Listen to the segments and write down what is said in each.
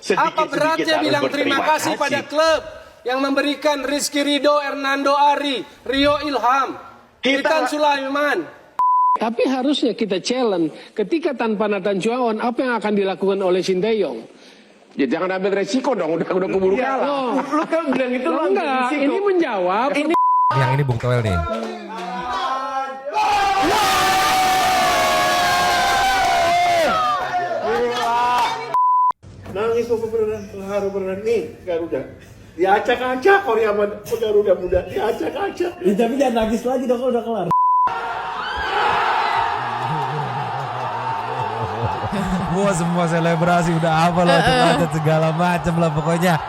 Apa beratnya bilang terima kasih pada klub yang memberikan Rizky Ridho, Hernando Ari, Rio Ilham, Witan Sulaiman. Tapi harusnya kita challenge ketika tanpa Nathan Chuaon apa yang akan dilakukan oleh Sinteyong? Ya jangan ambil resiko dong, udah keburu kalah. Lu kan bilang itu lo enggak, ini menjawab. Yang ini Bung Toel nih. Nangis apa beneran, terharu beneran nih Garuda. Diacak-acak Korea Garuda muda, diacak-acak. Ya, tapi jangan nangis lagi dong kalau udah kelar. Wah, semua selebrasi udah apa lah, segala macam lah pokoknya.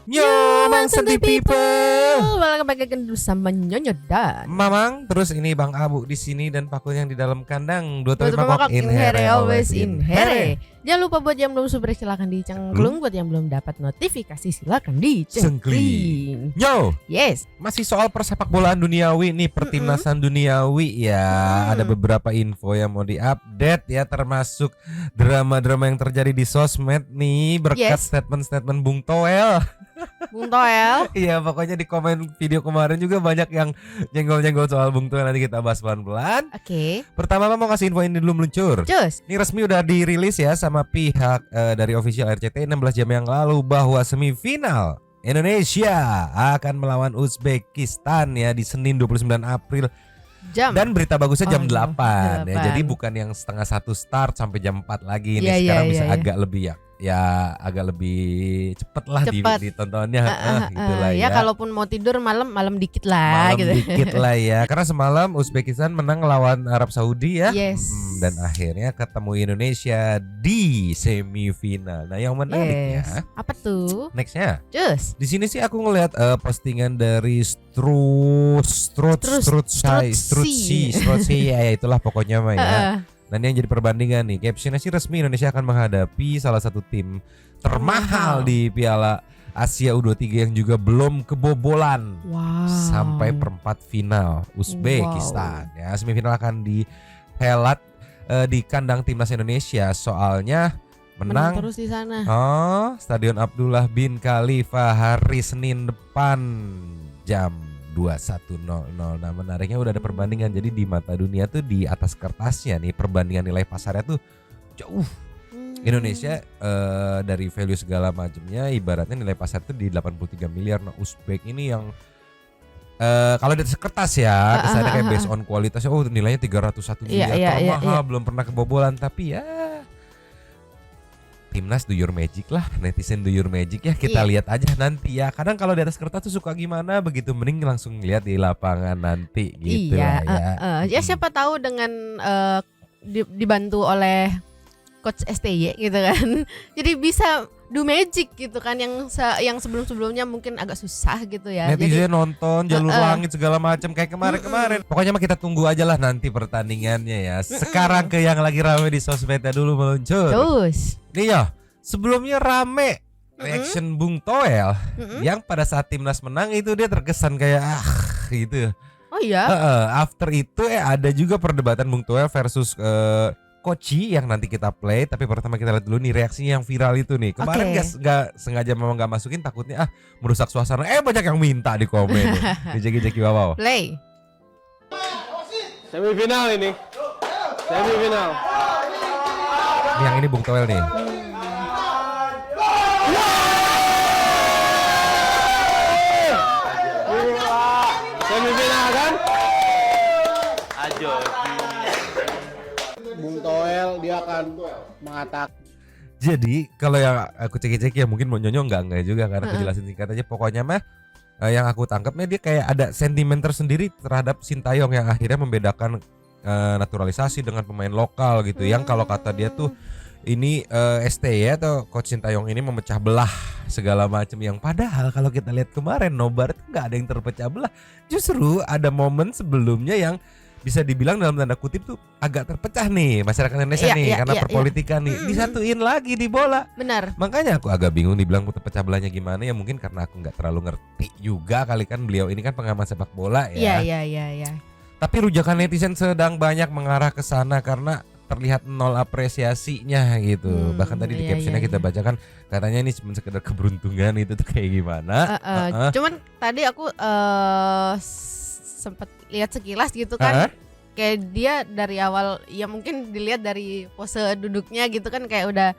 Yo, Mang Santai People. Welcome back again bersama Nyonya dan Mamang, terus ini Bang Abu di sini dan Pakul yang di dalam kandang. Dua Betul mangkok in here, always in here. Jangan lupa buat yang belum subscribe silakan dicengklung. Buat yang belum dapat notifikasi silakan dicengklung. Yo, Yes. masih soal persepak bolaan duniawi nih, pertimnasan duniawi ya. Ada beberapa info yang mau diupdate ya, termasuk drama-drama yang terjadi di sosmed nih berkat statement-statement Bung Toel. Bung Toel. Iya, pokoknya di komen video kemarin juga banyak yang jenggol-jenggol soal Bung Toel, nanti kita bahas pelan-pelan. Oke. Pertama mau ngasih info ini dulu meluncur. Cus. Ini resmi udah dirilis ya sama pihak dari official RCTI 16 jam yang lalu bahwa semifinal Indonesia akan melawan Uzbekistan ya di Senin 29 April. Dan berita bagusnya jam 8 ya. Jadi bukan yang setengah 1 start sampai jam 4 lagi nih. Sekarang bisa agak lebih agak lebih cepet lah ditontonnya gitulah ya. Kalaupun mau tidur malam dikit lah malam gitu. Dikit lah ya. Karena semalam Uzbekistan menang lawan Arab Saudi ya. Yes. Dan akhirnya ketemu Indonesia di semifinal. Nah, yang menariknya apa tuh? Nextnya. Cus. Di sini sih aku ngelihat postingan dari Strutsi ya itulah pokoknya mah ya. Dan yang jadi perbandingan nih, captionnya sih resmi Indonesia akan menghadapi salah satu tim termahal di Piala Asia U23 yang juga belum kebobolan sampai perempat final Uzbekistan. Ya, semifinal akan dihelat di kandang timnas Indonesia, soalnya menang terus di sana. Stadion Abdullah bin Khalifa hari Senin depan jam 21.00. Nah, menariknya udah ada perbandingan. Jadi di mata dunia tuh di atas kertasnya nih perbandingan nilai pasarnya tuh jauh. Indonesia dari value segala macamnya ibaratnya nilai pasar tuh di 83 miliar. Nah, Uzbek ini yang kalau di atas kertas ya kesannya kayak based on kualitasnya nilainya 301 miliar termahal, belum pernah kebobolan. Tapi ya Timnas do your magic lah, netizen do your magic ya, kita lihat aja nanti ya. Kadang kalau di atas kertas tuh suka gimana begitu, mending langsung lihat di lapangan nanti gitu ya. Ya siapa tahu dengan dibantu oleh coach STY gitu kan. Jadi bisa do magic gitu kan, yang sebelum-sebelumnya mungkin agak susah gitu ya. Netizen nonton jalur langit segala macam kayak kemarin-kemarin. Pokoknya mah kita tunggu aja lah nanti pertandingannya ya. Sekarang ke yang lagi rame di sosmednya dulu meluncur. Terus. Nih ya, sebelumnya rame reaction Bung Toel yang pada saat timnas menang itu dia terkesan kayak gitu. Oh iya. After itu ada juga perdebatan Bung Toel versus Koci yang nanti kita play. Tapi pertama kita lihat dulu nih reaksinya yang viral itu nih. Kemarin nggak sengaja memang nggak masukin, takutnya merusak suasana. Banyak yang minta di komen. Di Jeki wow. Play. Semifinal ini. Semifinal. Yang ini Bung Toel nih. Semifinal kan? Bung Toel dia akan mengatakan. Jadi kalau yang aku cek-cek ya mungkin mau nyonyo enggak juga karena aku jelasin singkat aja. Pokoknya mah yang aku tangkapnya dia kayak ada sentimen tersendiri terhadap Sintayong yang akhirnya membedakan naturalisasi dengan pemain lokal gitu. Yang kalau kata dia tuh ini STY atau coach Sintayong ini memecah belah segala macam, yang padahal kalau kita lihat kemarin nobar itu nggak ada yang terpecah belah. Justru ada momen sebelumnya yang bisa dibilang dalam tanda kutip tuh agak terpecah nih masyarakat Indonesia Iya, nih iya, karena iya, perpolitikan nih. Disatuin lagi di bola. Benar. Makanya aku agak bingung dibilang terpecah belahnya gimana ya, mungkin karena aku nggak terlalu ngerti juga kali, kan beliau ini kan pengamat sepak bola ya. Iya. Tapi rujakan netizen sedang banyak mengarah ke sana karena terlihat nol apresiasinya gitu. Bahkan tadi di captionnya kita bacakan katanya ini cuma sekedar keberuntungan, itu tuh kayak gimana. Cuman tadi aku sempat lihat sekilas gitu kan. Kayak dia dari awal ya mungkin dilihat dari pose duduknya gitu kan kayak udah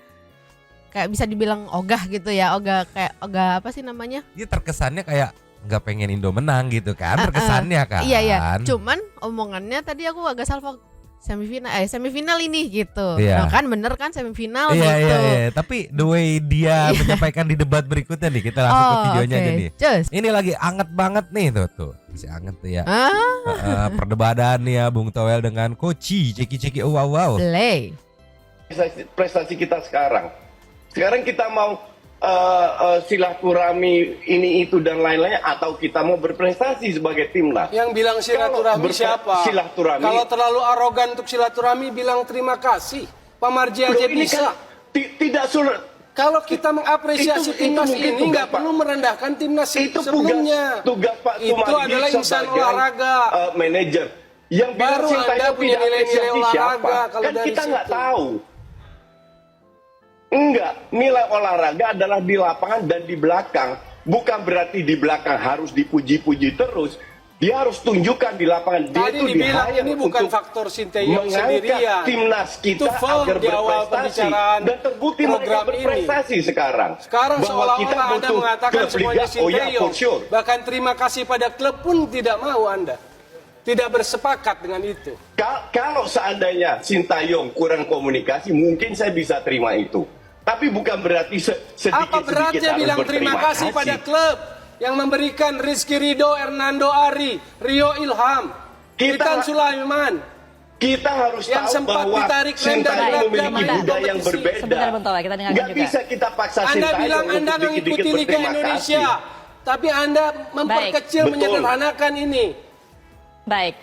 kayak bisa dibilang ogah gitu ya. Ogah apa sih namanya? Dia terkesannya kayak nggak pengen Indo menang gitu kan, terkesannya kan. Iya. Cuman omongannya tadi aku agak salvo semifinal ini gitu. Iya. Nah, kan bener kan semifinal Iya, gitu. iya. Tapi the way dia menyampaikan di debat berikutnya nih, kita langsung ke videonya aja nih. Cus. Ini lagi anget banget nih tuh. Masih anget tuh ya. Perdebatan nih ya Bung Toel dengan Koci Ceki wow. Play. Prestasi kita sekarang. Sekarang kita mau silaturahmi ini itu dan lain-lainnya, atau kita mau berprestasi sebagai timnas. Yang bilang silaturahmi siapa? Silaturahmi. Kalau terlalu arogan untuk silaturahmi bilang terima kasih. Pak Marji aja Ini bisa. kan tidak sulit. Kalau kita mengapresiasi timnas ini nggak perlu merendahkan timnas Itu sebelumnya. tugas Pak Itu Sumarji adalah insan sebagai olahraga. Manajer. Yang Baru bilang Anda punya nilai-nilai olahraga kalau kan dari kita nggak situ. tahu. Enggak, nilai olahraga adalah di lapangan dan di belakang. Bukan berarti di belakang harus dipuji-puji terus. Dia harus tunjukkan di lapangan. Dia Tadi itu dibilang di-hire ini bukan untuk faktor Sinteyong mengangkat sendirian. timnas kita Itu firm agar di awal berprestasi, pembicaraan dan terbukti mereka program ini. berprestasi sekarang. Sekarang Bahwa kita seolah-olah Anda butuh mengatakan klub semuanya liga. Oh ya, Sinteyong. for sure. Bahkan terima kasih pada klub pun tidak mau Anda. Tidak bersepakat dengan itu. Kalau seandainya Sintayong kurang komunikasi, mungkin saya bisa terima itu. Tapi bukan berarti sedikit-sedikit Apa beratnya harus bilang berterima terima kasih pada klub yang memberikan Rizky Ridho, Hernando Ari, Rio Ilham, Titan Sulaiman. Kita harus yang tahu sempat bahwa ditarik rem dan Sintayong berat memiliki dalam budaya yang kompetisi. berbeda. Sebentar Bung Toel, kita dengarkan Nggak juga. bisa kita paksa Anda Sintayong bilang Anda untuk mengikuti dikit-dikit Liga berterima Indonesia, kasih. tapi Anda memperkecil, Betul. menyederhanakan ini. Baik.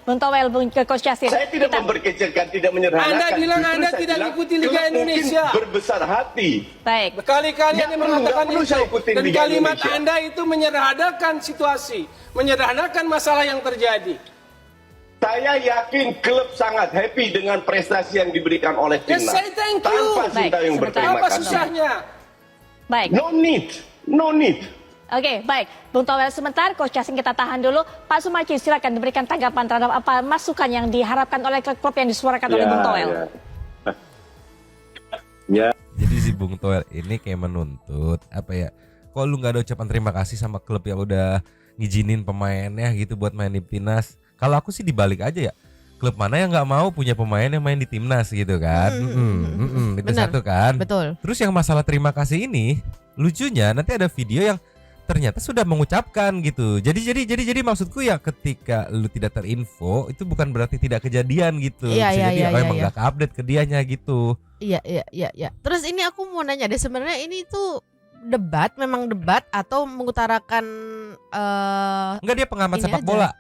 Bung Toel, ke Coach Yasin. Saya tidak memperkecilkan, tidak menyederhanakan. Anda bilang Justru Anda saya tidak bilang mengikuti Liga klub Indonesia. mungkin berbesar hati. Baik. Berkali-kali Nggak Anda perlu, mengatakan nggak perlu itu. saya ikutin Dan Liga kalimat Indonesia. Anda itu menyederhanakan situasi, menyederhanakan masalah yang terjadi. Saya yakin klub sangat happy dengan prestasi yang diberikan oleh Yes, timnas. say thank you. Tanpa Baik, Sintayong sebentar. berterima Apa kasih. susahnya? Baik. No need. Oke, baik. Bung Toel sebentar, Coach Yasin kita tahan dulu. Pak Sumarji silakan diberikan tanggapan terhadap apa masukan yang diharapkan oleh klub yang disuarakan oleh Bung Toel. Ya. Jadi si Bung Toel ini kayak menuntut apa ya? Kok lu nggak ada ucapan terima kasih sama klub yang udah ngizinin pemainnya gitu buat main di timnas? Kalau aku sih dibalik aja ya. Klub mana yang nggak mau punya pemain yang main di timnas gitu kan? Itu Benar. satu kan. Betul. Terus yang masalah terima kasih ini, lucunya nanti ada video yang ternyata sudah mengucapkan gitu. Jadi maksudku ya ketika lu tidak terinfo itu bukan berarti tidak kejadian gitu. Iya, Bisa iya, jadi iya, emang iya. nggak update ke dianya gitu. Iya. Terus ini aku mau nanya deh, sebenarnya ini tuh memang debat atau mengutarakan Enggak, dia pengamat Ini sepak aja. bola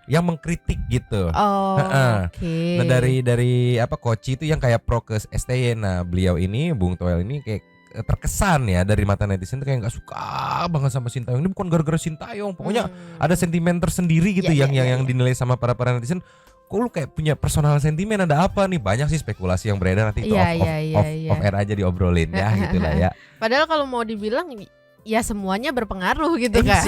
yang mengkritik gitu. oke. Nah dari apa Koci itu yang kayak pro ke STY. Nah beliau ini Bung Toel ini kayak terkesan ya dari mata netizen tuh kayak nggak suka banget sama Sintayong. Ini bukan gara-gara Sintayong, pokoknya ada sentimen tersendiri gitu Iya, yang dinilai sama para netizen. Kok lu kayak punya personal sentimen, ada apa nih? Banyak sih spekulasi yang beredar, nanti itu off air aja diobrolin ya gitulah ya. Padahal kalau mau dibilang ya semuanya berpengaruh gitu kan.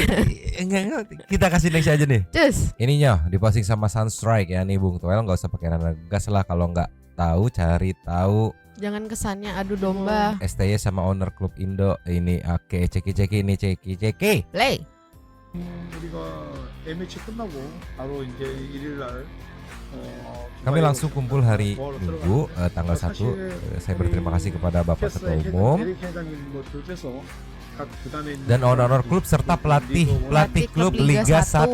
Enggak, kita kasih next aja nih. Cus. Ininya diposting sama Sunstrike ya nih Bung Toel, nggak usah pakai nada gas lah, kalau nggak tahu cari tahu. Jangan kesannya adu domba. STY sama owner klub Indo ini oke, ceki ini ceki. Play. 우리가 M매치 끝나고 바로 이제 일요일 날 Kami langsung kumpul hari Minggu tanggal 1. Saya berterima kasih kepada Bapak Ketua Umum dan owner klub serta pelatih klub Liga 1.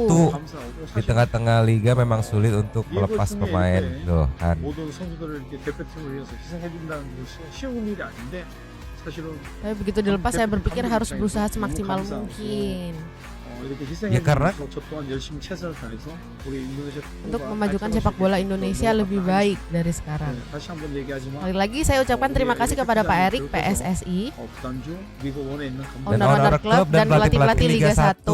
Di tengah-tengah liga memang sulit untuk melepas pemain loh kan. 모든 선수들을 이렇게 대표팀을 위해서 희생해 준다는 것이 쉬운 일이 아닌데 사실은 Tapi begitu dilepas saya berpikir harus berusaha semaksimal mungkin. 이렇게 Ya, karena- 5초 동안 열심히 최선을 다해서 우리 인도네시아 Untuk 국가가 memajukan 발전할 sepak 수 bola 있도록 Indonesia 노력을 lebih 많이 baik dari sekarang. 네, 다시 한번 얘기하지만 Sekali lagi saya ucapkan terima kasih kepada Pak Erik PSSI, 구단주 리그 1에 있는 감독 Dan owner-owner klub dan pelatih-pelatih Liga 1.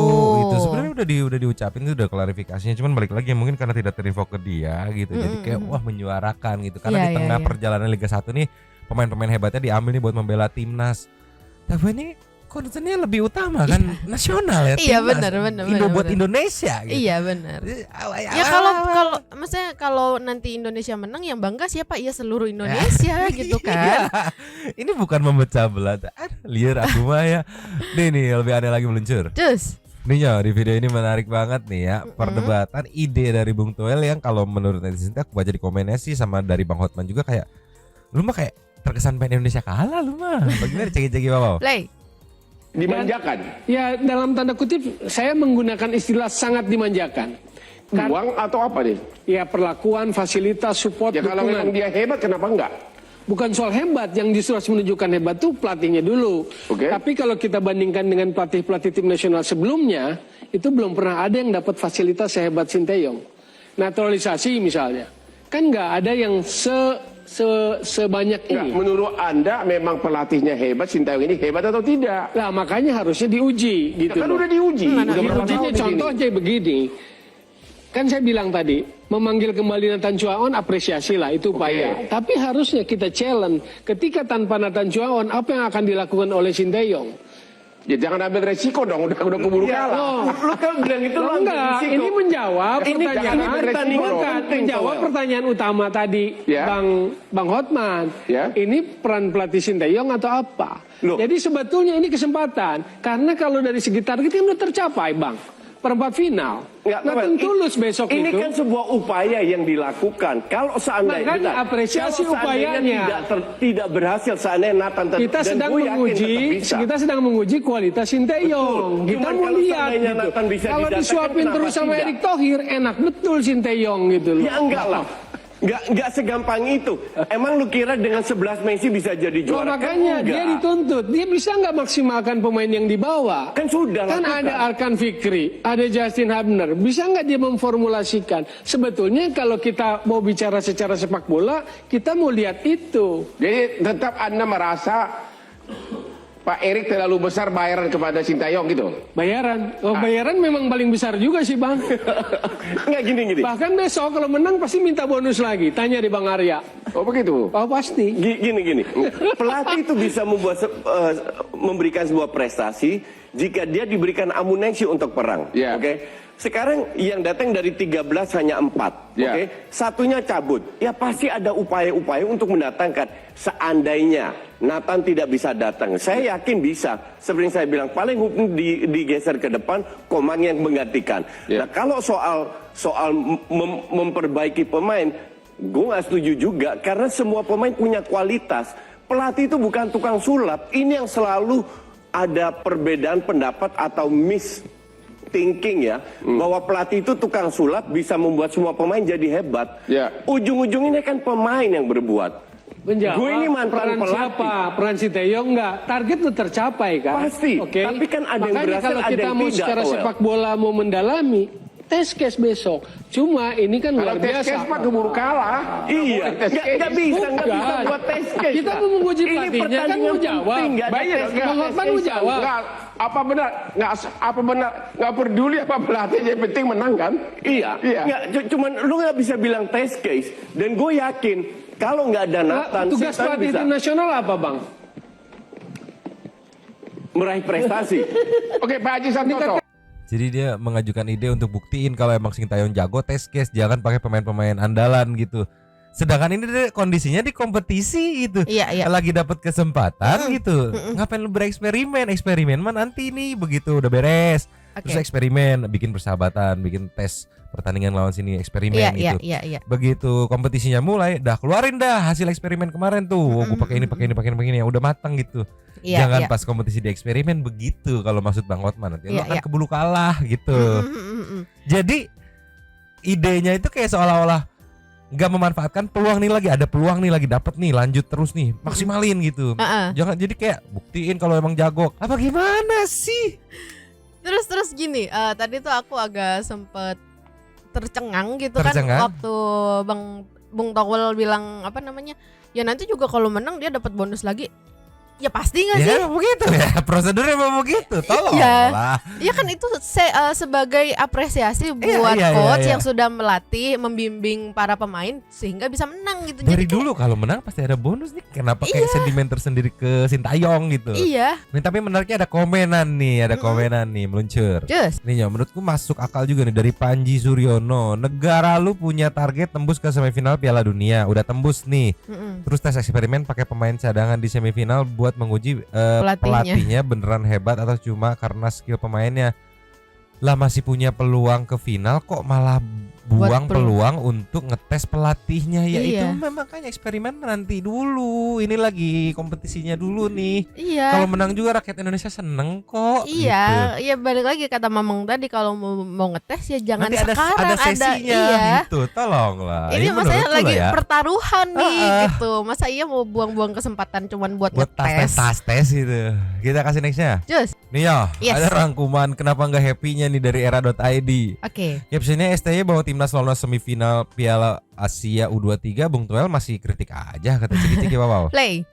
Itu sebenarnya udah diucapin, itu udah klarifikasinya, cuman balik lagi mungkin karena tidak terinfo ke dia gitu. Jadi kayak wah menyuarakan gitu. Karena Iya, di tengah iya. perjalanan Liga 1 nih pemain-pemain hebatnya diambil nih buat membela timnas. Tapi ini concernnya lebih utama kan nasional ya. Iya, timnas. benar. Indo buat benar. Indonesia gitu. Iya benar. Ya Ya kalau maksudnya kalau nanti Indonesia menang yang bangga siapa? Ya seluruh Indonesia gitu kan. Ini bukan memecah belah. Liar aku mah ya. Nih lebih ada lagi meluncur. Terus Nih ya, di video ini menarik banget nih ya. Perdebatan ide dari Bung Toel yang kalau menurut netizen aku baca di komennya sih sama dari Bang Hotman juga kayak lu mah kayak terkesan pengen Indonesia kalah lu mah. Bagaimana cegi-cegi Wow? play. Dimanjakan. Ya dalam tanda kutip saya menggunakan istilah sangat dimanjakan. Uang atau apa nih? Ya perlakuan, fasilitas, support, Ya kalau memang dukungan. dia hebat kenapa enggak? Bukan soal hebat, yang justru harus menunjukkan hebat tuh pelatihnya dulu. Oke. Tapi kalau kita bandingkan dengan pelatih-pelatih tim nasional sebelumnya, itu belum pernah ada yang dapat fasilitas sehebat Sinteyong. Naturalisasi misalnya, kan nggak ada yang sebanyak Enggak, ini. menurut Anda memang pelatihnya hebat, Sinteyong ini hebat atau tidak? Nah makanya harusnya diuji gitu Kan loh. udah diuji. Udah berapa Diujinya tahun di contoh sini? aja begini. Kan saya bilang tadi, memanggil kembali Nathan Chuaon apresiasi lah, itu upaya. Tapi harusnya kita challenge, ketika tanpa Nathan Chuaon, apa yang akan dilakukan oleh Sinteyong? Ya jangan ambil resiko dong, udah keburu kalah. Lu kan bilang itu lu ambil Enggak, risiko. ini menjawab Ini pertanyaan, jangan pertandingan bukan, penting, menjawab Toel. pertanyaan utama tadi Ya. Bang Hotman. Ya. Ini peran pelatih Sinteyong atau apa? Loh. Jadi sebetulnya ini kesempatan, karena kalau dari segi target kan udah tercapai, Bang. Perempat final. Nggak, Nathan Toel, Tulus besok ini itu. kan sebuah upaya yang dilakukan. Kalau seandainya Makanya apresiasi kalau seandainya upayanya. tidak berhasil, seandainya Nathan Kita sedang menguji kualitas Sinteyong. Betul. Kita Cuman mau kalau lihat seandainya gitu. Nathan bisa Kalau didatangkan, disuapin kenapa terus sama tidak? Erick Thohir, enak betul Sinteyong gitu loh. Ya enggak lah. Enggak segampang itu. Emang lu kira dengan 11 Messi bisa jadi Oh, juara? makanya Kan dia enggak. dituntut. Dia bisa nggak maksimalkan pemain yang dibawa? Kan sudah Kan lakukan. ada Arkan Fikri, ada Justin Hubner. Bisa nggak dia memformulasikan? Sebetulnya kalau kita mau bicara secara sepak bola, kita mau lihat itu. Jadi tetap Anda merasa Pak Erik terlalu besar bayaran kepada Sinteyong gitu? Bayaran. Oh, bayaran memang paling besar juga sih, Bang. Enggak gini. Bahkan besok kalau menang pasti minta bonus lagi. Tanya di Bang Arya. Oh begitu? Oh, pasti. Gini. Pelatih itu bisa memberikan sebuah prestasi jika dia diberikan amunisi untuk perang. Ya. Oke. Sekarang yang datang dari 13 hanya 4. Ya. Oke. Satunya cabut. Ya pasti ada upaya-upaya untuk mendatangkan. Seandainya Nathan tidak bisa datang, saya yakin bisa. Seperti yang saya bilang, paling digeser ke depan, Koman yang menggantikan. Ya. Nah, kalau soal memperbaiki pemain, gue nggak setuju juga karena semua pemain punya kualitas. Pelatih itu bukan tukang sulap. Ini yang selalu ada perbedaan pendapat atau thinking ya, bahwa pelatih itu tukang sulap bisa membuat semua pemain jadi hebat. Ya. Ujung-ujungnya kan pemain yang berbuat. Menjawab. Gue ini mantan peran pelatih. siapa? Peran Sinteyong enggak? Target itu tercapai kan? Pasti. Oke. Tapi kan ada yang Makanya berhasil, kalau ada kita yang mau tidak, secara Toel. sepak bola mau mendalami, test case besok. Cuma ini kan Kalau luar tes biasa. case Pak keburu kalah. Iya, nggak bisa Bukan. buat tes case. Kita Pak. mau menguji Ini pelatihnya kan pertandingan mau jawab. penting, nggak ada Baik, tes nggak. case. Bang Hotman mau jawab. Enggak, apa benar nggak peduli apa pelatih yang penting menang kan? Iya. Iya. Nggak, cuman lu nggak bisa bilang test case. Dan gue yakin kalau nggak ada Nathan, Tugas Sinteyong pelatih bisa tim nasional apa, Bang? meraih prestasi. Oke, Pak Haji Santoso. Jadi dia mengajukan ide untuk buktiin kalau emang Sinteyong jago, tes case, jangan pakai pemain-pemain andalan gitu. Sedangkan ini kondisinya di kompetisi gitu. Iya. Lagi dapat kesempatan gitu. Ngapain lu bereksperimen? Eksperimen mah nanti nih begitu udah beres. Terus Oke. eksperimen, bikin persahabatan, bikin tes pertandingan lawan sini, eksperimen Iya. gitu. Begitu kompetisinya mulai, keluarin hasil eksperimen kemarin tuh. Oh, gue pakai ini yang udah matang gitu. Iya, Jangan iya. pas kompetisi di eksperimen begitu kalau maksud Bang Hotman nanti Iya, lo akan iya. keburu kalah gitu. Jadi idenya itu kayak seolah-olah nggak memanfaatkan peluang nih lagi dapat nih, lanjut terus nih, maksimalin gitu. Heeh. Jangan jadi kayak buktiin kalau emang jago. Apa gimana sih? Terus gini, tadi tuh aku agak sempet tercengang gitu Tercengang? kan waktu Bung Towel bilang apa namanya, ya nanti juga kalau menang dia dapat bonus lagi. Ya pasti nggak sih? Ya begitu ya, prosedurnya memang begitu. Tolong Iya. lah. Ya kan itu sebagai apresiasi buat iya, coach iya. yang sudah melatih, membimbing para pemain sehingga bisa menang gitu. Dari Jadi dulu kalau menang pasti ada bonus nih. Kenapa kayak sentimen tersendiri ke Sintayong gitu? iya. Nih, tapi menariknya ada komenan nih, meluncur. Just. Nih ya, menurutku masuk akal juga nih dari Panji Suryono. Negara lu punya target tembus ke semifinal Piala Dunia, udah tembus nih. Terus tes eksperimen pakai pemain cadangan di semifinal buat menguji pelatihnya beneran hebat atau cuma karena skill pemainnya. Lah masih punya peluang ke final kok malah buang peluang untuk ngetes pelatihnya. Ya itu Iya. memang makanya eksperimen nanti dulu. Ini lagi kompetisinya dulu nih. Iya. Kalau menang juga rakyat Indonesia seneng kok. Iya, gitu. iya balik lagi kata Mamang tadi kalau mau ngetes ya jangan Nanti sekarang ada sesinya iya. gitu. Tolonglah. Ini maksudnya menurutku lagi loh ya. pertaruhan nih gitu. Masa iya mau buang-buang kesempatan cuman buat ngetes? tes gitu. Kita kasih nextnya. Just. Nih ya, Yes. ada rangkuman kenapa nggak happy-nya nih dari era.id. Oke. Captionnya STY bahwa timnas lolos semifinal Piala Asia U23, Bung Toel masih kritik aja kata Ciki-Ciki Wow. Play.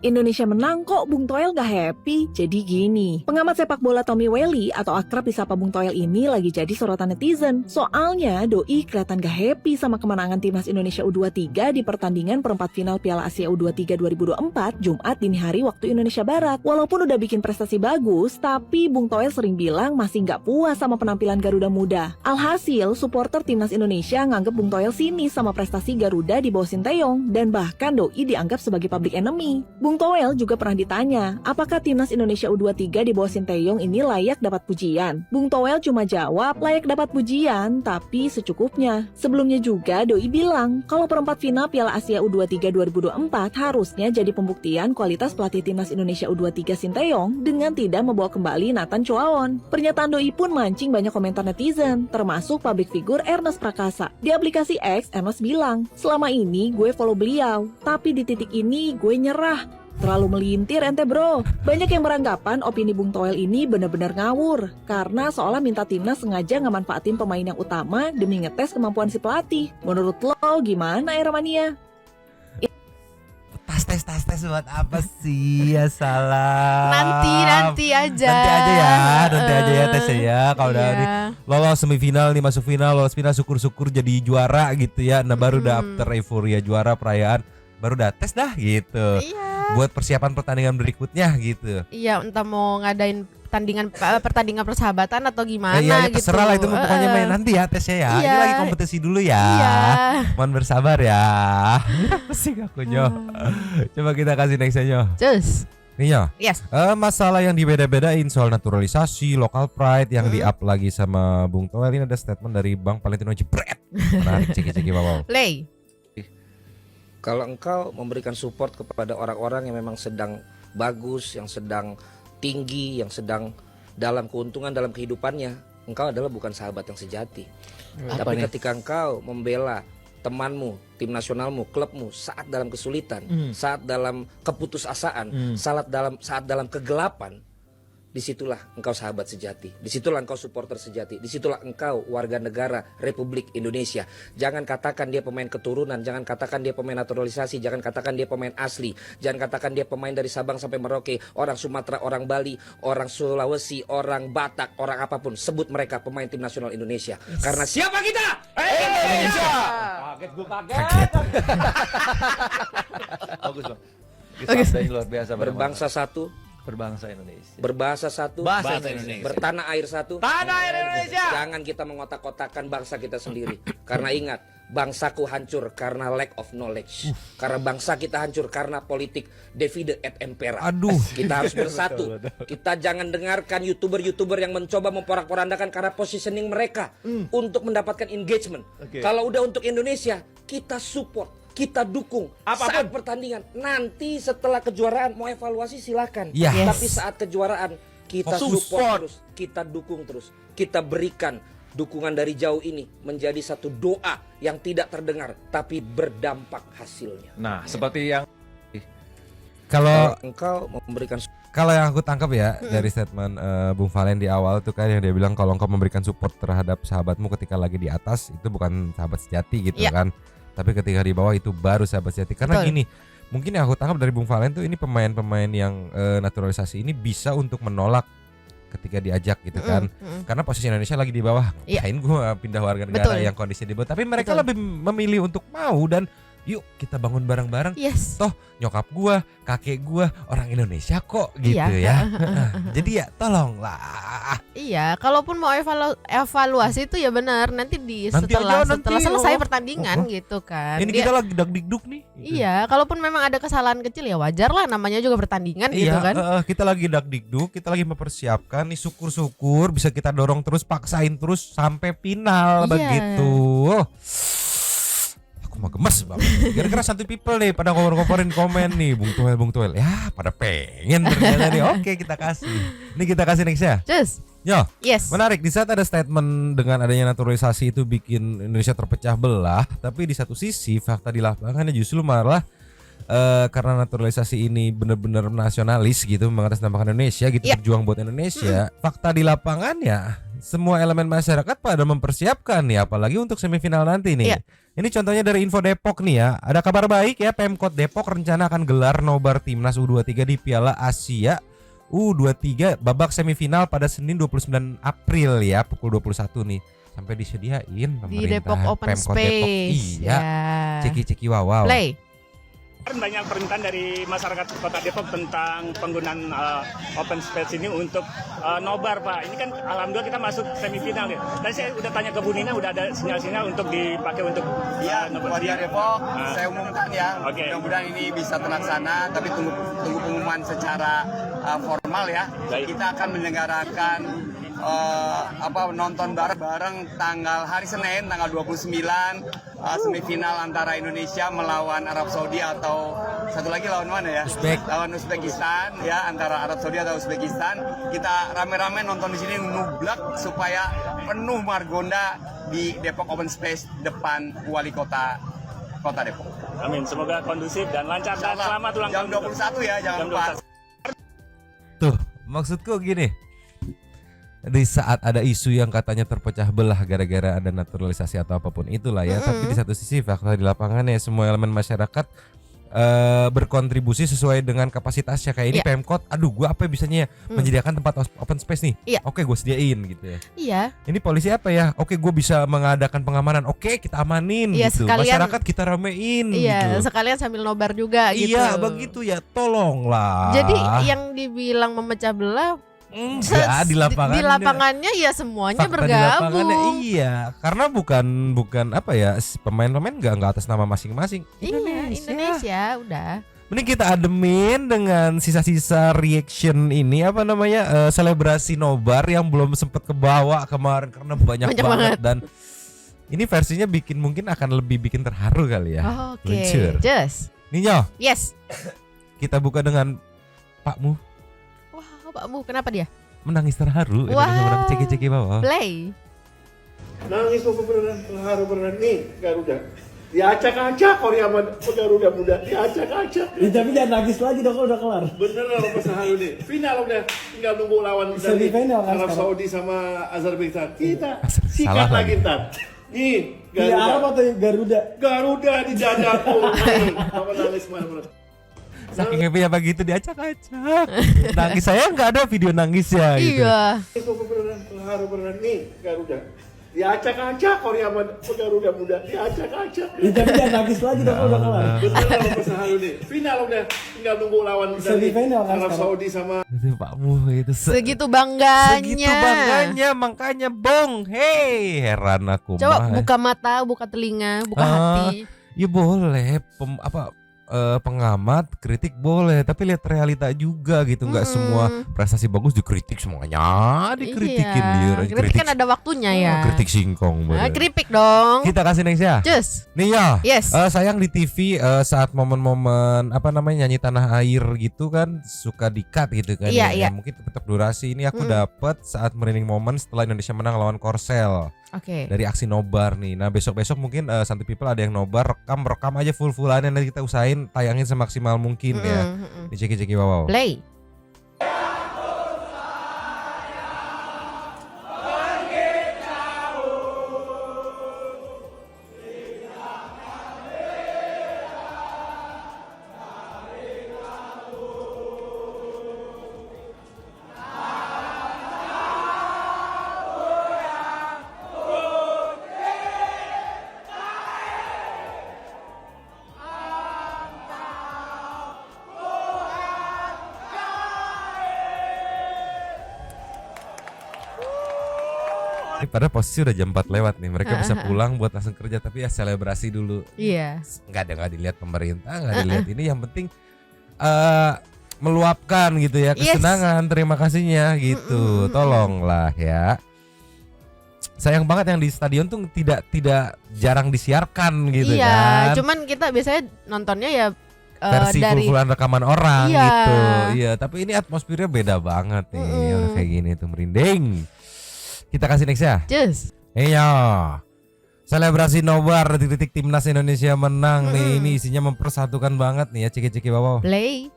Indonesia menang kok Bung Toel gak happy? Jadi gini, pengamat sepak bola Tommy Welly atau akrab disapa Bung Toel ini lagi jadi sorotan netizen. Soalnya Doi kelihatan gak happy sama kemenangan timnas Indonesia U23 di pertandingan perempat final Piala Asia U23 2024 Jumat dini hari waktu Indonesia Barat. Walaupun udah bikin prestasi bagus, tapi Bung Toel sering bilang masih gak puas sama penampilan Garuda Muda. Alhasil, supporter timnas Indonesia nganggep Bung Toel sinis sama prestasi Garuda di bawah Sinteyong dan bahkan Doi dianggap sebagai public enemy. Bung Toel juga pernah ditanya, apakah timnas Indonesia U23 di bawah Sinteyong ini layak dapat pujian? Bung Toel cuma jawab, layak dapat pujian, tapi secukupnya. Sebelumnya juga Doi bilang, kalau perempat final Piala Asia U23 2024 harusnya jadi pembuktian kualitas pelatih timnas Indonesia U23 Sinteyong dengan tidak membawa kembali Nathan Chuaon. Pernyataan Doi pun mancing banyak komentar netizen, termasuk public figure Ernest Prakasa. Di aplikasi X, Ernest bilang, selama ini gue follow beliau, tapi di titik ini gue nyerah. Terlalu melintir ente bro. Banyak yang beranggapan opini Bung Toel ini benar-benar ngawur karena seolah minta timnas sengaja ngemanfaatin pemain yang utama demi ngetes kemampuan si pelatih. Menurut lo gimana Eramania? Tas buat apa sih? Ya salah. Nanti aja. Nanti aja ya tesnya ya. Kalau udah nih lolos semifinal nih, masuk final, lolos final, syukur-syukur jadi juara gitu ya. Nah baru udah after euforia juara perayaan, baru udah tes dah gitu. Iya. Buat persiapan pertandingan berikutnya gitu. Iya, entah mau ngadain pertandingan persahabatan atau gimana gitu. Terserah lah itu pokoknya main nanti ya tesnya ya. Iya. Ini lagi kompetisi dulu ya. Iya. Mohon bersabar ya. Pusing aku Nyo. Coba kita kasih nextnya Nyo. Just. Nih Nyo. Yes. Masalah yang dibeda-bedain soal naturalisasi, local pride yang di-up lagi sama Bung Toel. Ini ada statement dari Bang Valentino Jebret. Menarik ceki-ceki wow. Play. Kalau engkau memberikan support kepada orang-orang yang memang sedang bagus, yang sedang tinggi, yang sedang dalam keuntungan dalam kehidupannya, engkau adalah bukan sahabat yang sejati. Tapi ketika engkau membela temanmu, tim nasionalmu, klubmu saat dalam kesulitan, saat dalam keputusasaan, saat dalam kegelapan, disitulah engkau sahabat sejati, disitulah engkau supporter sejati, disitulah engkau warga negara Republik Indonesia. Jangan katakan dia pemain keturunan, jangan katakan dia pemain naturalisasi, jangan katakan dia pemain asli, jangan katakan dia pemain dari Sabang sampai Merauke, orang Sumatera, orang Bali, orang Sulawesi, orang Batak, orang apapun, sebut mereka pemain tim nasional Indonesia. Karena siapa kita? Indonesia. Kaget, gue kaget. Bagus bang. Kisah luar biasa. Berbangsa satu. Berbangsa Indonesia. Berbahasa satu. Bahasa Indonesia. Bertanah air satu. Tanah air Indonesia. Jangan kita mengotak-kotakan bangsa kita sendiri. Karena ingat, bangsaku hancur karena lack of knowledge. Karena bangsa kita hancur karena politik divide et impera. Aduh. Kita harus bersatu. Kita jangan dengarkan YouTuber-YouTuber yang mencoba memporak-porandakan karena positioning mereka untuk mendapatkan engagement. Kalau udah untuk Indonesia, kita support. Kita dukung saat pertandingan. Nanti setelah kejuaraan mau evaluasi silakan. Tapi saat kejuaraan kita support terus, kita dukung terus, kita berikan dukungan dari jauh ini menjadi satu doa yang tidak terdengar tapi berdampak hasilnya. Nah, seperti yang kalau engkau memberikan Kalau yang aku tangkap ya dari statement Bung Valen di awal tuh kan yang dia bilang kalau engkau memberikan support terhadap sahabatmu ketika lagi di atas itu bukan sahabat sejati gitu kan. Tapi ketika di bawah itu baru sahabat sejati. Karena gini, mungkin yang aku tangkap dari Bung Valen tuh ini pemain-pemain yang naturalisasi ini bisa untuk menolak ketika diajak gitu kan. Karena posisi Indonesia lagi di bawah. Ngapain gue pindah warga negara yang kondisi di bawah. Tapi mereka lebih memilih untuk mau dan yuk kita bangun bareng-bareng. Toh nyokap gua, kakek gua orang Indonesia kok gitu ya. Jadi ya tolonglah. Iya, kalaupun mau evaluasi itu ya benar nanti setelah selesai pertandingan gitu kan. Ini kita lagi dagdikduk nih. Gitu. Iya, kalaupun memang ada kesalahan kecil ya wajar lah namanya juga pertandingan gitu kan. Kita lagi dagdikduk, kita lagi mempersiapkan nih syukur-syukur bisa kita dorong terus, paksain terus sampai final begitu. Aku mah gemes banget. Gara-gara satu people nih pada ngompor-ngomporin komen nih Bung Toel. Ya pada pengen ternyata nih. Oke kita kasih. Ini kita kasih next ya. Just. Yo. Yes. Menarik di saat ada statement dengan adanya naturalisasi itu bikin Indonesia terpecah belah. Tapi di satu sisi fakta di lapangannya justru malah karena naturalisasi ini benar-benar nasionalis gitu mengatasnamakan Indonesia gitu berjuang buat Indonesia. Fakta di lapangannya semua elemen masyarakat pada mempersiapkan nih apalagi untuk semifinal nanti nih. Ini contohnya dari Info Depok nih ya. Ada kabar baik ya, Pemkot Depok rencana akan gelar nobar Timnas U23 di Piala Asia U23 babak semifinal pada Senin 29 April ya pukul 21 nih. Sampai disediain pemerintah di Depok Open Pemkot Space. Depok. Iya. Ceki-ceki wow. Play. Banyak permintaan dari masyarakat Kota Depok tentang penggunaan open space ini untuk nobar, Pak. Ini kan alhamdulillah kita masuk semifinal ya. Tadi saya udah tanya ke Bu Nina, udah ada sinyal-sinyal untuk dipakai untuk nobar. Warga Depok, saya umumkan ya. Mudah-mudahan ini bisa terlaksana, tapi tunggu pengumuman secara formal ya. Kita akan menyelenggarakan nonton bareng tanggal hari Senin tanggal 29 semifinal antara Indonesia melawan Arab Saudi atau satu lagi lawan mana ya? Lawan Uzbekistan ya, antara Arab Saudi atau Uzbekistan. Kita rame-rame nonton di sini nublak supaya penuh Margonda di Depok Open Space depan Wali Kota Depok. Amin, semoga kondusif dan lancar dan selamat ulang tahun. Jam 21 ya, jangan lupa. Tuh, maksudku gini. Di saat ada isu yang katanya terpecah belah gara-gara ada naturalisasi atau apapun itulah ya, tapi di satu sisi fakta di lapangannya semua elemen masyarakat berkontribusi sesuai dengan kapasitasnya. Kayak ini Pemkot, aduh gua apa bisanya menyediakan tempat open space nih. Oke, gue sediain gitu ya. Iya. Ini polisi apa ya? Oke, gue bisa mengadakan pengamanan. Oke, kita amanin gitu. Sekalian, masyarakat kita ramein gitu. Gitu. Sekalian sambil nobar juga gitu. Iya, begitu ya. Tolonglah. Jadi yang dibilang memecah belah enggak, di lapangannya ya semuanya bergabung. Iya, karena bukan apa ya, pemain-pemain enggak atas nama masing-masing. Indonesia udah. Mending kita ademin dengan sisa-sisa reaction ini selebrasi nobar yang belum sempat kebawa kemarin karena banyak banget dan ini versinya mungkin akan lebih bikin terharu kali ya. Oke. Just. Ninyo. Yes. Kita buka dengan Pakmu. Pakmu, kenapa dia? Menangis terharu. Wah. Ceki-ceki bawah. Play. Nangis beneran, terharu beneran nih Garuda. Diacak-acak Korea Garuda muda, diacak-acak. Tapi jangan nangis lagi dong kalau udah kelar. Bener loh Mas Haru nih. Final udah, tinggal nunggu lawan dari Arab Saudi sama Azerbaijan. Kita sikat lagi ntar. Nih, Garuda. Di Arab atau Garuda? Garuda di dadaku. Apa nangis mana? Saking happy apa gitu diacak-acak. Nangis saya nggak ada video nangis ya gitu. Iya. Itu beneran, terharu beneran nih Garuda. Diacak-acak Korea Garuda muda, diacak-acak. Tapi jangan nangis lagi dong kalau udah kelar. Bener loh Mas Haru nih. Final udah, tinggal nunggu lawan dari Arab Saudi sama itu Pakmu itu segitu bangganya. Segitu bangganya, makanya Bong. Hey, heran aku. Coba buka mata, buka telinga, buka hati. Ya boleh pengamat kritik boleh, tapi lihat realita juga gitu. Nggak semua prestasi bagus dikritik semuanya, dikritikin kritik kan ada waktunya ya. Kritik singkong keripik dong. Kita kasih next ya. Just. Nih ya. Yes. Sayang di TV saat momen-momen nyanyi tanah air gitu kan suka di-cut gitu kan. Iya. Mungkin tetap durasi ini aku dapat saat merinding momen setelah Indonesia menang lawan Korsel. Dari aksi nobar nih. Nah besok-besok mungkin Santai People ada yang nobar, rekam aja full-fullannya, nanti kita usahain tayangin semaksimal mungkin ya. Diceki-ceki wow. Play. Ini padahal posisi udah jam 4 lewat nih. Mereka bisa pulang buat langsung kerja, tapi ya selebrasi dulu. Iya. Nggak dilihat pemerintah, nggak dilihat ini. Yang penting meluapkan gitu ya kesenangan, terima kasihnya gitu. Tolonglah ya. Sayang banget yang di stadion tuh tidak jarang disiarkan gitu kan. Iya, cuman kita biasanya nontonnya ya versi dari full-fullan rekaman orang Iya. gitu. Iya, tapi ini atmosfernya beda banget nih. Udah kayak gini tuh merinding. Kita kasih next ya. Just. Iya. Selebrasi nobar detik-detik timnas Indonesia menang nih. Ini isinya mempersatukan banget nih ya. Ciki-ciki bawah. Play.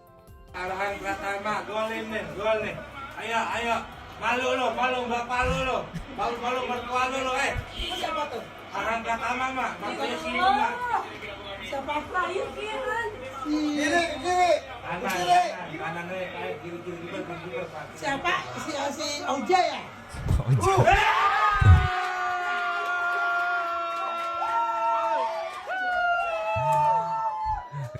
Arahan pertama, gol nih. Ayo. Malu lo, nggak palu lo. Malu mertua lo, Siapa tuh? Arahan pertama mah, makanya sini mah. Siapa Yuk Kiran? Kiri. Kanan kiri. Siapa? Si Oja ya?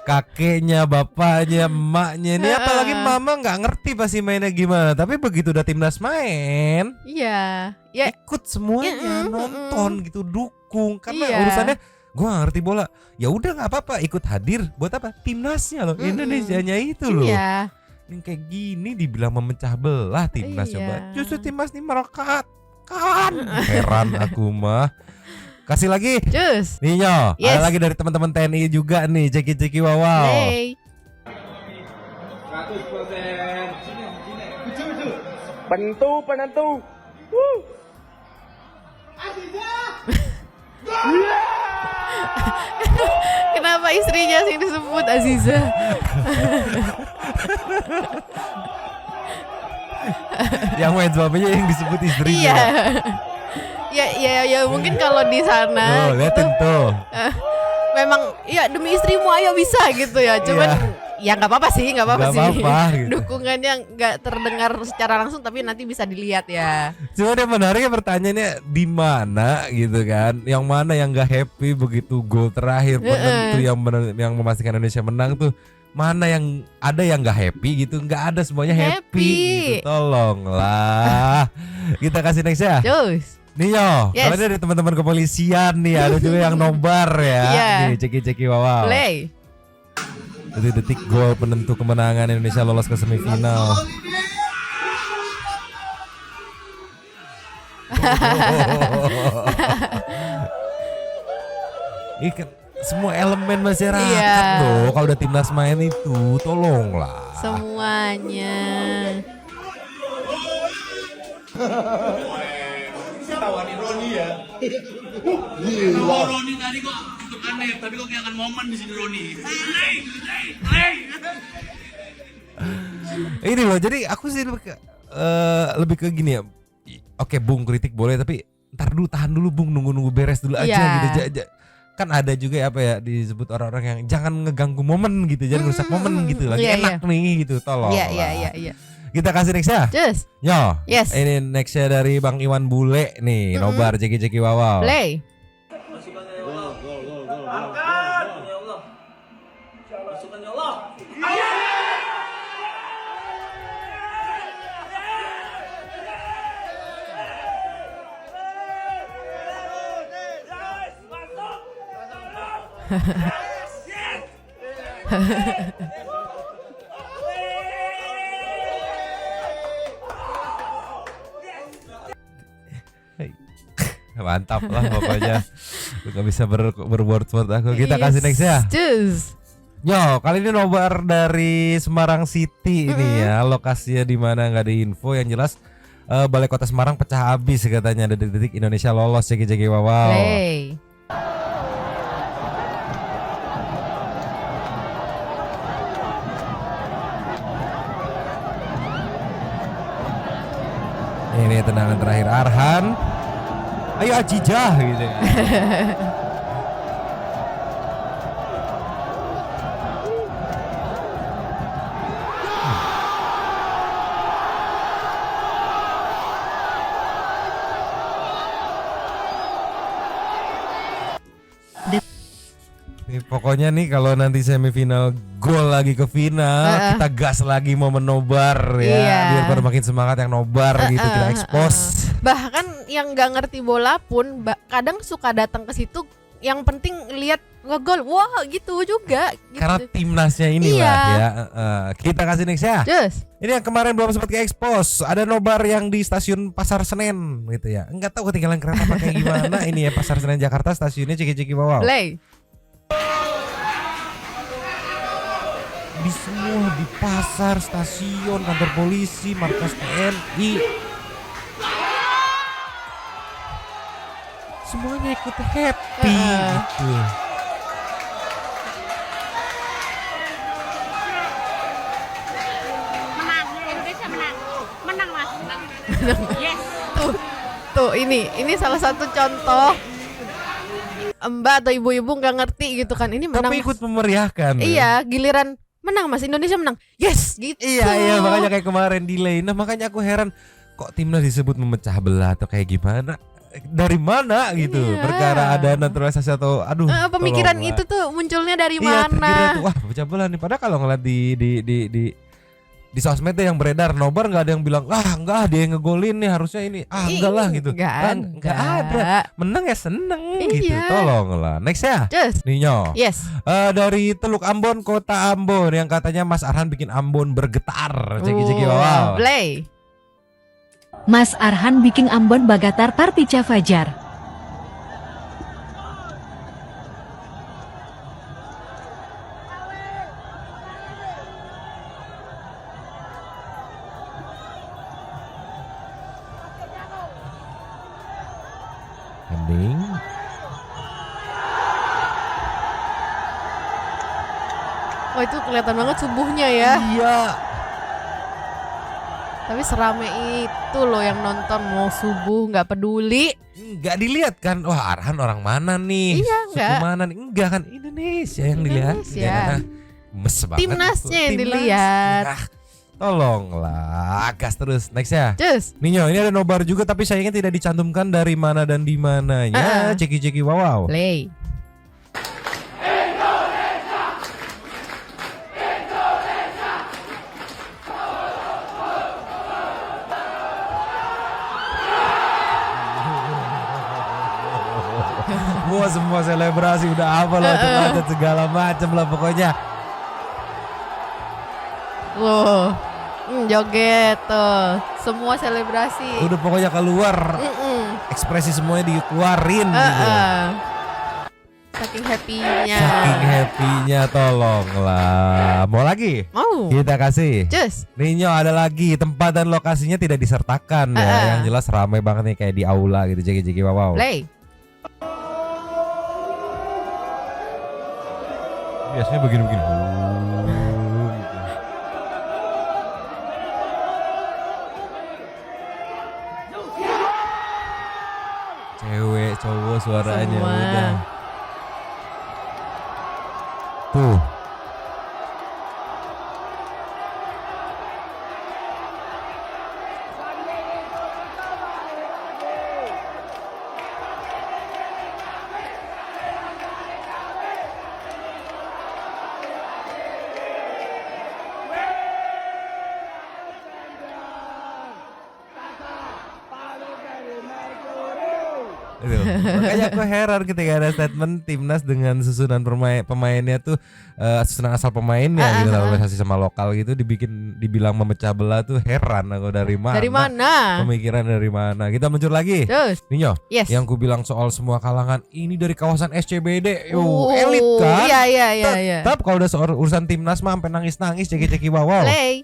Kakeknya, bapaknya, emaknya ini apalagi mama nggak ngerti pasti mainnya gimana. Tapi begitu udah timnas main, Iya. Ya ikut semuanya nonton gitu, dukung karena Iya. urusannya gue gak ngerti bola. Ya udah nggak apa-apa, ikut hadir buat apa? Timnasnya loh, Indonesianya itu loh. Iya. Yang kayak gini dibilang memecah belah timnas Iya. coba. Justru timnas ini merekat kan. Heran aku mah. Kasih lagi. Cus. Ninyo, Yes. ada lagi dari teman-teman TNI juga nih, ceki-ceki wow. Play. 100%. Penentu. Kenapa istrinya sih disebut Aziza? Yang main suaminya yang disebut istrinya. Iya. Ya mungkin kalau di sana Liatin tuh. memang ya demi istrimu ayo bisa gitu ya. Cuman ya nggak apa-apa sih. Nggak apa-apa, gitu. Dukungannya nggak terdengar secara langsung tapi nanti bisa dilihat ya. Cuma yang menariknya pertanyaannya di mana gitu kan? Yang mana yang nggak happy begitu gol terakhir penentu yang memastikan Indonesia menang tuh? Mana yang ada yang nggak happy gitu? Nggak ada, semuanya happy gitu. Tolonglah. Kita kasih next ya. Cus. Ninyo, Yes. kalau dari teman-teman kepolisian nih ada juga yang nobar ya. Iya. Nih ceki-ceki wow. Play. Detik-detik gol penentu kemenangan Indonesia lolos ke semifinal. Ini kan semua elemen masyarakat loh. Kalau udah timnas main itu, tolonglah. Semuanya. Tawarin Roni ya. Roni tadi kok untuk aneh, tapi kok kehilangan momen di sini Roni. Ini loh, jadi aku sih lebih ke gini ya. Oke, Bung kritik boleh, tapi ntar dulu, tahan dulu Bung, nunggu beres dulu aja gitu. Kan ada juga ya apa ya disebut orang-orang yang jangan ngeganggu momen gitu, jangan rusak momen gitu. Lagi enak nih gitu, tolong. Iya. Kita kasih next ya. Just. Yo. Yes. Ini nextnya dari Bang Iwan Bule nih, nobar ceki-ceki wow. Play. Mantap lah pokoknya. Gak bisa berword aku. Kita kasih next ya. Just. Yo, kali ini nobar dari Semarang City ini ya. Lokasinya di mana nggak ada info, yang jelas Balai Kota Semarang pecah habis katanya. Ada detik Indonesia lolos ceki-ceki wow. Play. Ini tendangan terakhir Arhan. Ayo Ajijah gitu. Pokoknya nih kalau nanti semifinal gol lagi ke final, kita gas lagi mau menobar ya. Biar pada makin semangat yang nobar gitu, kita expose. Bahkan yang nggak ngerti bola pun kadang suka datang ke situ. Yang penting lihat ngegol, wah gitu juga. Gitu. Karena timnasnya ini iya. lah ya. Kita kasih next ya. Just. Ini yang kemarin belum sempat ke expose. Ada nobar yang di stasiun Pasar Senen gitu ya. Enggak tahu ketinggalan kereta apa kayak gimana. Ini ya Pasar Senen Jakarta, stasiunnya Ciki-Ciki Wow. Play. Di semua, di pasar, stasiun, kantor polisi, markas TNI, semuanya ikut happy gitu. Menang, Indonesia menang. Menang Mas. Yes. Tuh ini salah satu contoh mbak atau ibu-ibu nggak ngerti gitu kan, ini menang. Tapi ikut memeriahkan. Iya, giliran menang Mas, Indonesia menang. Yes, gitu. Iya, makanya kayak kemarin delay. Nah, makanya aku heran kok timnas disebut memecah belah atau kayak gimana? Dari mana gitu? Iya. Perkara ada naturalisasi atau aduh. Pemikiran tolonglah. itu tuh munculnya dari Iya, terkira mana? tuh, wah pecah belah nih. Padahal kalau ngeliat di sosmed yang beredar nobar nggak ada yang bilang enggak dia yang ngegolin nih harusnya ini enggak lah gitu. Nggak ada. Menang ya seneng gitu. Tolonglah. Next ya. Just. Ninyo. Yes. Dari Teluk Ambon, Kota Ambon yang katanya Mas Arhan bikin Ambon bergetar. Ceki-ceki wow. Play. Mas Arhan bikin Ambon bagatar Parpica Fajar. Hening. Wah itu kelihatan banget subuhnya ya. Iya. Tapi serame itu loh yang nonton, mau subuh nggak peduli. Nggak dilihat kan, wah Arhan orang mana nih? Iya, suku nggak. mana nih? Enggak kan, Indonesia yang dilihat. Indonesia. Mes banget. Timnasnya yang Timnas. dilihat. Tolonglah, gas terus. Next ya. Just. Ninyo, ini ada nobar juga tapi sayangnya tidak dicantumkan dari mana dan di mananya. Ceki-ceki wow. Play. Semua selebrasi udah apa lah, segala macam lah pokoknya. Loh, joget tuh, semua selebrasi. Udah pokoknya keluar, ekspresi semuanya dikeluarin gitu. Saking happy-nya. Saking happy-nya, tolonglah. Mau lagi? Mau. Kita kasih. Just. Ninyo ada lagi, tempat dan lokasinya tidak disertakan ya. Yang jelas ramai banget nih kayak di aula gitu, jeki-jeki wow. Play. Biasanya begini-begini. Cewek, cowok suaranya semua. udah. Tuh. Makanya aku heran ketika ada statement timnas dengan susunan pemainnya tuh susunan asal pemainnya gitu, naturalisasi sama lokal gitu dibilang memecah belah tuh heran aku dari mana? Dari mana? Pemikiran dari mana? Kita meluncur lagi. Ninyo, yes. Yang ku bilang soal semua kalangan ini dari kawasan SCBD, elit kan? Iya. Tetap kalau udah soal urusan timnas mah sampai nangis-nangis ceki-ceki wow. Play.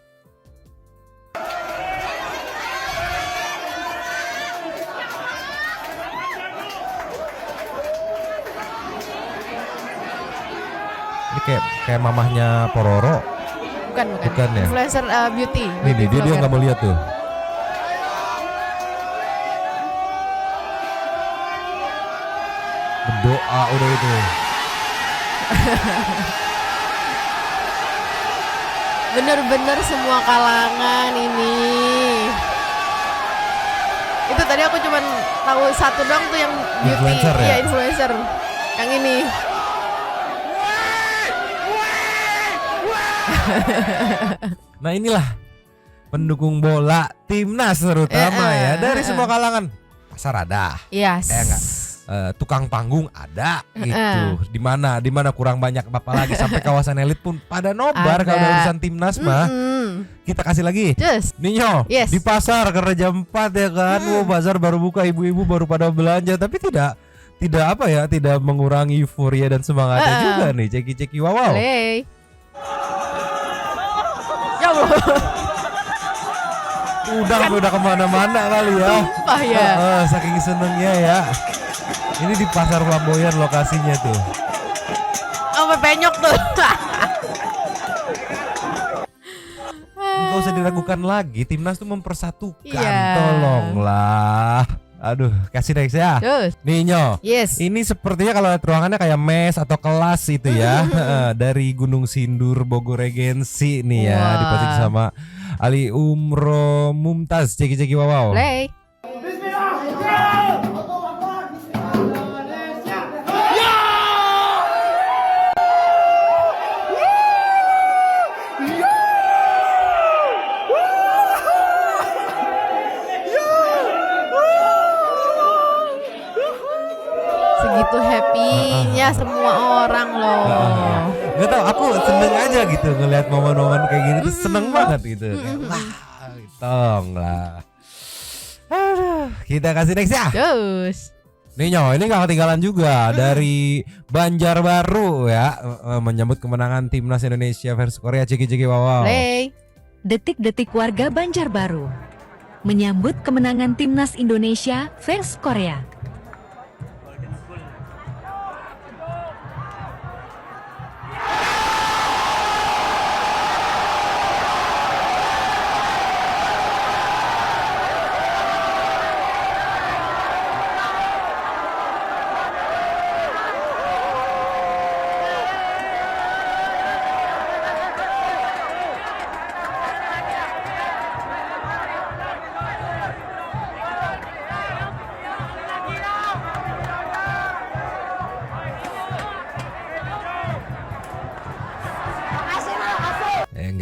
Ini kayak mamahnya Pororo. Bukan ya. Influencer beauty. Nih dia nggak mau lihat tuh. Berdoa udah itu. Bener-bener semua kalangan ini. Itu tadi aku cuman tahu satu dong tuh yang beauty. Influencer ya? Iya, influencer. Yang ini. Nah inilah pendukung bola timnas terutama ya dari semua kalangan. pasar ada. Yes. Kayak enggak tukang panggung ada gitu. Di mana kurang banyak apa lagi sampai kawasan elit pun pada nobar Ada. kalau ada urusan timnas mah. Kita kasih lagi. Ninyo di pasar karena jam 4 ya kan. Pasar baru buka, ibu-ibu baru pada belanja, tapi tidak apa ya, tidak mengurangi euforia dan semangatnya juga nih. Ceki wow. Ya Allah. Udah kemana-mana kali ya. Sumpah ya. Saking senengnya ya. Ini di pasar Flamboyan lokasinya tuh. Sampai penyok tuh. Gak usah diragukan lagi, timnas tuh mempersatukan. Iya. Tolonglah. Aduh, kasih next ya. Ninyo. Yes. Ini sepertinya kalau lihat ruangannya kayak mes atau kelas itu ya. Dari Gunung Sindur Bogor Regensi nih ya. Dipancing sama Ali Umro Mumtaz. Ceki wow. Play. Segitu happy-nya semua orang loh. Gak tau, aku seneng aja gitu ngelihat momen-momen kayak gini tuh seneng banget gitu. Wah, tong lah. Kita kasih next ya. Ninyo, ini gak ketinggalan juga dari Banjarbaru ya, menyambut kemenangan timnas Indonesia versus Korea. Ceki wow. Detik-detik warga Banjarbaru menyambut kemenangan timnas Indonesia versus Korea.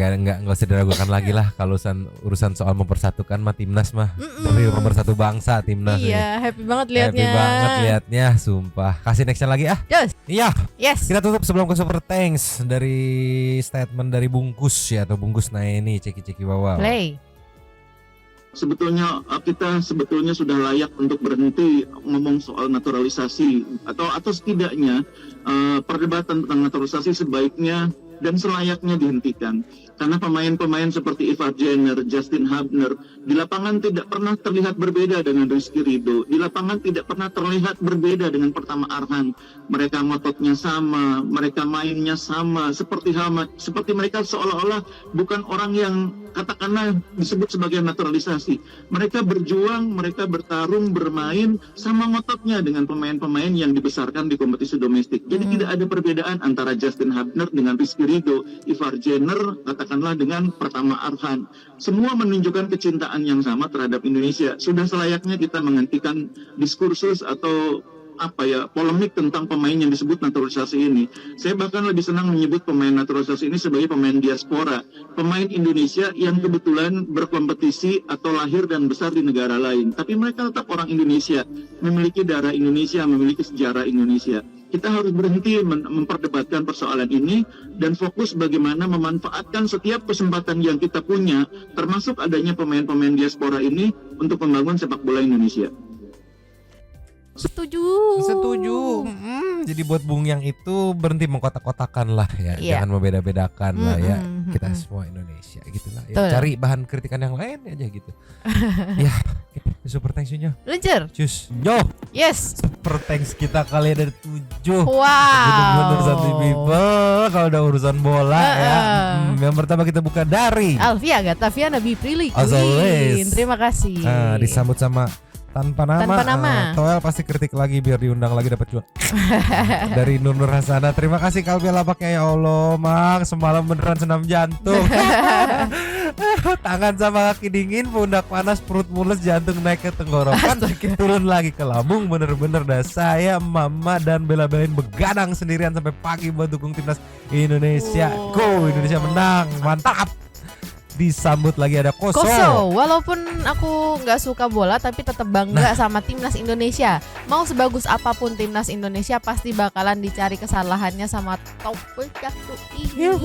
Enggak usah diragukan lagi lah kalau urusan soal mempersatukan mah timnas mah. Tapi pemersatu bangsa timnas. Iya, happy banget liatnya. Happy banget liatnya, sumpah. Kasih nextnya lagi ah. Iya. Kita tutup sebelum ke Super Thanks dari statement dari Bungkus ya, atau Bungkus Naeni. Ceki wow. Play. Sebetulnya kita sudah layak untuk berhenti ngomong soal naturalisasi atau setidaknya perdebatan tentang naturalisasi sebaiknya dan selayaknya dihentikan, karena pemain-pemain seperti Ivar Jenner, Justin Hubner di lapangan tidak pernah terlihat berbeda dengan Rizky Ridho, di lapangan tidak pernah terlihat berbeda dengan Pratama Arhan. Mereka ngototnya sama, mereka mainnya sama, seperti mereka seolah-olah bukan orang yang katakanlah disebut sebagai naturalisasi. Mereka berjuang, mereka bertarung, bermain sama ngototnya dengan pemain-pemain yang dibesarkan di kompetisi domestik. Jadi tidak ada perbedaan antara Justin Hubner dengan Rizky Ridho, Ivar Jenner katakanlah dengan Pratama Arhan. Semua menunjukkan kecintaan yang sama terhadap Indonesia. Sudah selayaknya kita menghentikan diskursus atau polemik tentang pemain yang disebut naturalisasi ini. Saya bahkan lebih senang menyebut pemain naturalisasi ini sebagai pemain diaspora, pemain Indonesia yang kebetulan berkompetisi atau lahir dan besar di negara lain, tapi mereka tetap orang Indonesia, memiliki darah Indonesia, memiliki sejarah Indonesia. Kita harus berhenti memperdebatkan persoalan ini dan fokus bagaimana memanfaatkan setiap kesempatan yang kita punya, termasuk adanya pemain-pemain diaspora ini untuk membangun sepak bola Indonesia. Setuju. Jadi buat Bung yang itu berhenti mengkotak-kotakan lah ya. Jangan membeda-bedakan lah ya. Kita semua Indonesia gitu lah ya. Cari bahan kritikan yang lain aja gitu. Ya, Super Thanks-nya. Lanjut. Cus. Yo. Yes. Super Thanks kita kali ada 7. Wow. Bener-bener Santi People kalau udah urusan bola ya. Yang pertama kita buka dari Alfia Gataviana Biprilly As always. Terima kasih. Disambut sama tanpa nama. Toel pasti kritik lagi biar diundang lagi dapat cuan. Dari Nur Hasana. Terima kasih Kalbi Lapaknya, ya Allah, Mang. Semalam beneran senam jantung. Tangan sama kaki dingin, pundak panas, perut mules, jantung naik ke tenggorokan, turun lagi ke lambung. Bener-bener dah saya, Mama dan bela-belain begadang sendirian sampai pagi buat dukung timnas Indonesia. Go, Indonesia menang, mantap. disambut lagi ada Koso. Walaupun aku nggak suka bola tapi tetap bangga sama timnas Indonesia. Mau sebagus apapun timnas Indonesia pasti bakalan dicari kesalahannya sama top ini.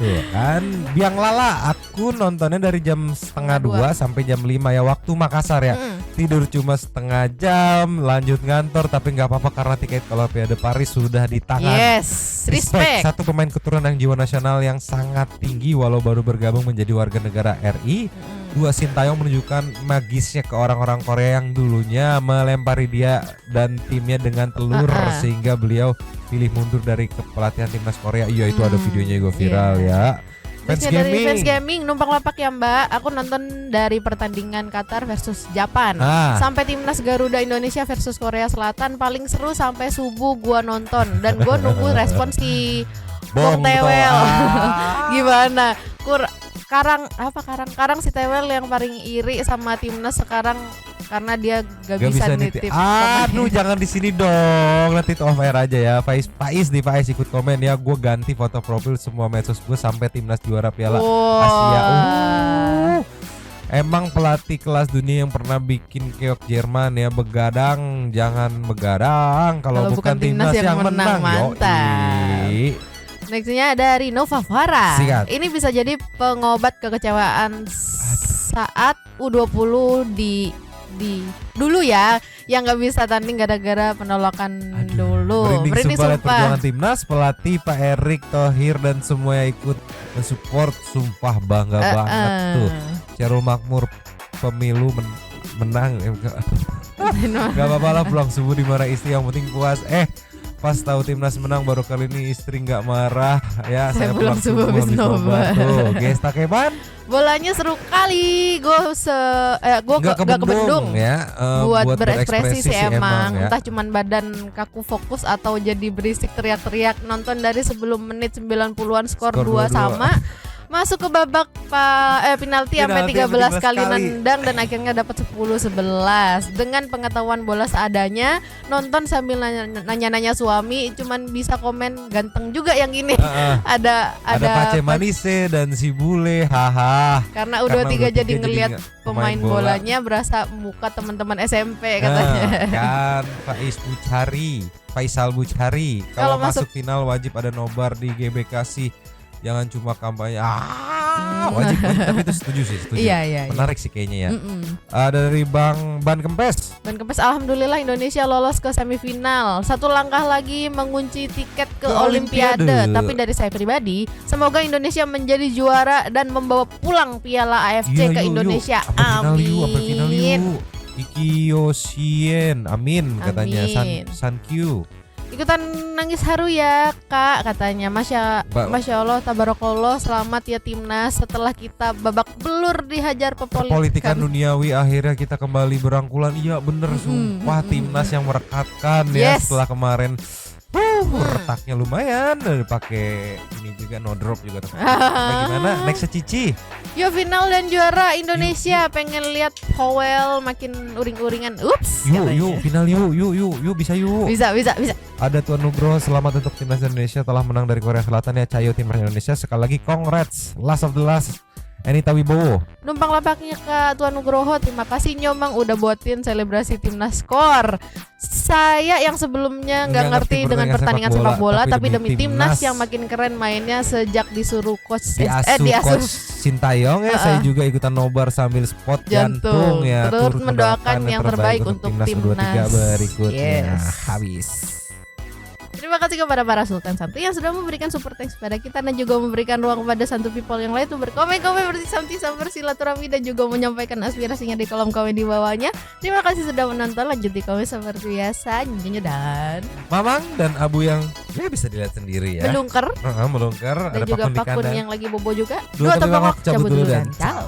Tuh kan, Biang Lala, aku nontonnya dari jam 1:30 sampai jam 5 ya waktu Makassar ya. Tidur cuma setengah jam, lanjut ngantor tapi nggak apa-apa karena tiket Olimpiade Paris sudah di tangan. Yes, respect. Satu pemain keturunan jiwa nasional yang sangat tinggi walau baru bergabung menjadi warga negara RI. Dua Sintayong menunjukkan magisnya ke orang-orang Korea yang dulunya melempari dia dan timnya dengan telur sehingga beliau pilih mundur dari kepelatihan timnas Korea. Iya itu ada videonya juga viral ya. Fans dari Fans Gaming numpang lapak ya Mbak. Aku nonton dari pertandingan Qatar versus Japan sampai timnas Garuda Indonesia versus Korea Selatan. Paling seru sampai subuh gua nonton dan gua nunggu respons si Bong Tewel. Gimana? Karang si Tewel yang paling iri sama timnas sekarang karena dia gak bisa nitip. Aduh jangan di sini dong, nanti off air aja ya. Faiz ikut komen ya. Gue ganti foto profil semua medsos gue sampai timnas juara Piala Asia. Emang pelatih kelas dunia yang pernah bikin keok Jerman ya. Begadang jangan begadang kalau bukan timnas yang menang. Mantap. Nextnya ada Rino Favara. Ini bisa jadi pengobat kekecewaan saat U20 dulu ya, yang nggak bisa tanding gara-gara penolakan dulu. Merinding sumpah lihat perjuangan timnas, pelatih Pak Erick Thohir dan semua yang ikut mensupport, sumpah bangga banget tuh. Syarul Makmur pemilu menang. Gak apa-apa lah, pulang subuh dimarahi istri yang penting puas. Pas tahu timnas menang baru kali ini istri nggak marah ya. Saya pulang subuh habis nobar. Tuh, Gesta Keban. Bolanya seru kali. Gue gak ke Bendung ya. Buat berekspresi sih emang. Ya. Entah cuman badan kaku fokus atau jadi berisik teriak-teriak. Nonton dari sebelum menit 90-an skor 2 sama. Masuk ke babak penalti sampai 13 kali nendang dan akhirnya dapat 10-11 dengan pengetahuan bola seadanya. Nonton sambil nanya-nanya suami, cuman bisa komen ganteng juga yang ini. Ada Pace Manise dan si Bule, haha. Karena U23 jadi ngelihat pemain bolanya berasa muka teman-teman SMP katanya. Kan Faisal Buchari kalau masuk final wajib ada nobar di GBK sih. Jangan cuma kampanye wajib tapi itu setuju. Iya. Menarik sih kayaknya ya. Dari Ban Kempes, alhamdulillah Indonesia lolos ke semifinal. Satu langkah lagi mengunci tiket ke Olimpiade. Tapi dari saya pribadi, semoga Indonesia menjadi juara dan membawa pulang piala AFC ke Indonesia. Amin. Iki Yoshien, amin katanya. Sankyu. Ikutan nangis haru ya Kak katanya. Masya Allah tabarakallah, selamat ya timnas setelah kita babak belur dihajar Perpolitikan duniawi akhirnya kita kembali berangkulan. Iya bener sumpah timnas yang merekatkan ya setelah kemarin retaknya lumayan, pakai ini juga no drop juga. Bagaimana next Cici? Yo final dan juara Indonesia. Pengen lihat Powell makin uring-uringan. Ups. Yuk final yuk bisa yuk. Bisa. Ada Tuan Nugroho, selamat untuk timnas Indonesia telah menang dari Korea Selatan ya. Cayo timnas Indonesia sekali lagi congrats. Last of the last. Anita Wibowo. Numpang lapaknya ke Tuan Nugroho. Terima kasih Nyomang udah buatin selebrasi timnas skor. Saya yang sebelumnya nggak ngerti dengan pertandingan sepak bola, tapi demi timnas yang makin keren mainnya sejak disuruh coach Coach Sintayong ya. Saya juga ikutan nobar sambil spot jantung ya. Turut mendoakan yang terbaik untuk timnas berikutnya. Habis. Terima kasih kepada para Sultan Santuy yang sudah memberikan support thanks kepada kita dan juga memberikan ruang kepada Santu People yang lain untuk berkomen-komen bersilaturahmi dan juga menyampaikan aspirasinya di kolom komen di bawahnya. Terima kasih sudah menonton. Lanjut di komen seperti biasa. Nyonya dan Mamang dan Abu yang bisa dilihat sendiri ya. Melungker. Melungker. Dan ada juga Pakun Pakun yang lagi bobo juga. Dua tapi cabut dulu dan ciao.